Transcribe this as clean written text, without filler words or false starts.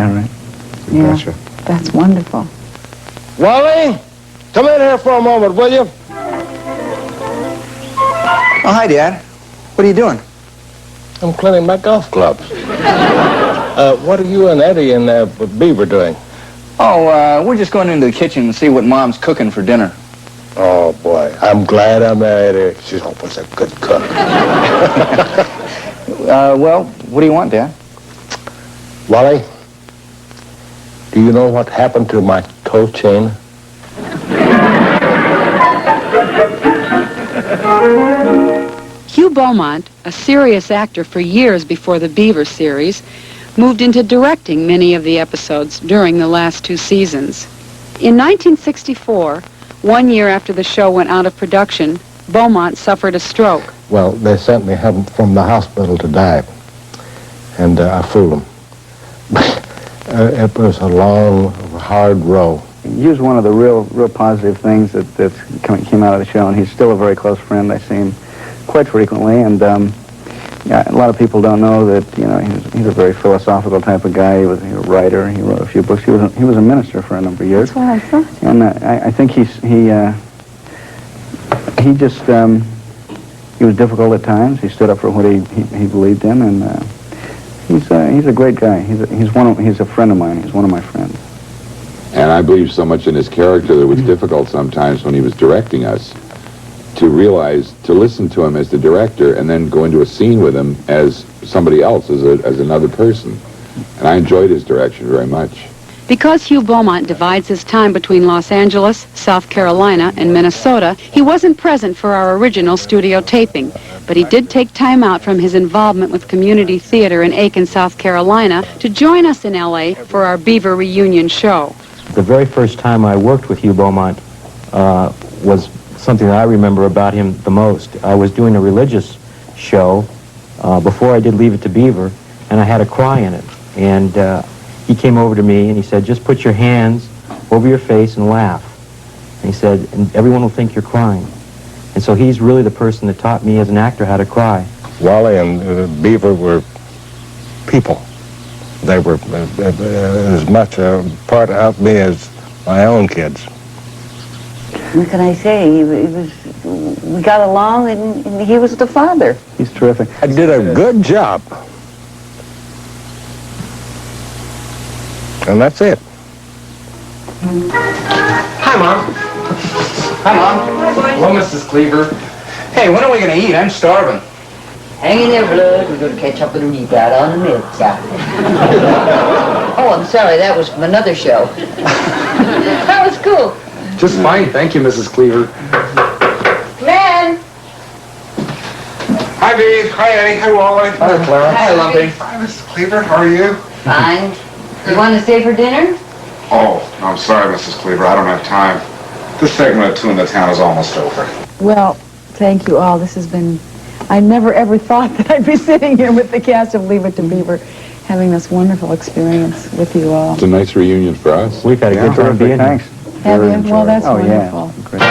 Yeah, right. Yeah, Gotcha. that's wonderful. Wally, come in here for a moment, will you? Oh, hi, Dad. What are you doing? I'm cleaning my golf clubs. What are you and Eddie and Beaver doing? Oh, we're just going into the kitchen to see what Mom's cooking for dinner. Oh, boy, I'm glad I married her. She was a good cook. Well, what do you want, Dad? Wally, do you know what happened to my toe chain? Hugh Beaumont, a serious actor for years before the Beaver series, moved into directing many of the episodes during the last 2 seasons. In 1964, 1 year after the show went out of production, Beaumont suffered a stroke. Well, they sent me home from the hospital to die, and I fooled them. It was a long, hard row. He was one of the real positive things that came out of the show, and he's still a very close friend. I see him quite frequently, and yeah, a lot of people don't know that, you know, he's a very philosophical type of guy. He was a writer. He wrote a few books. He was a minister for a number of years. That's what I thought. And I think he was difficult at times. He stood up for what he believed in, and he's a great guy. He's a friend of mine. He's one of my friends. And I believe so much in his character that it was difficult sometimes when he was directing us to realize, to listen to him as the director and then go into a scene with him as somebody else, as another person. And I enjoyed his direction very much. Because Hugh Beaumont divides his time between Los Angeles, South Carolina, and Minnesota, he wasn't present for our original studio taping, but he did take time out from his involvement with community theater in Aiken, South Carolina, to join us in L.A. for our Beaver reunion show. The very first time I worked with Hugh Beaumont was something that I remember about him the most. I was doing a religious show before I did Leave It to Beaver, and I had a cry in it. And he came over to me and he said, just put your hands over your face and laugh. And he said, and everyone will think you're crying. And so he's really the person that taught me as an actor how to cry. Wally and Beaver were people. They were as much a part of me as my own kids. What can I say? We got along, and he was the father. He's terrific. I did a good job. And that's it. Hi, Mom. Hi, Mom. Hello, Mrs. Cleaver. Hey, when are we going to eat? I'm starving. Hang in there, blood. We're going to catch up with a rebound on the minute, yeah. Oh, I'm sorry. That was from another show. That was cool. Just fine, thank you, Mrs. Cleaver. Man! Hi, Dave. Hi, Eddie. Hi, Wally. Hi, Clara. Hi, Lumpy. Hi, Mrs. Cleaver. How are you? Fine. You want to stay for dinner? Oh, I'm sorry, Mrs. Cleaver. I don't have time. This segment of Two in the Town is almost over. Well, thank you all. This has been... I never ever thought that I'd be sitting here with the cast of Leave It to Beaver, having this wonderful experience with you all. It's a nice reunion for us. We've had a good time being here. Thanks. Have you? Well, that's Oh, wonderful. yeah. Great.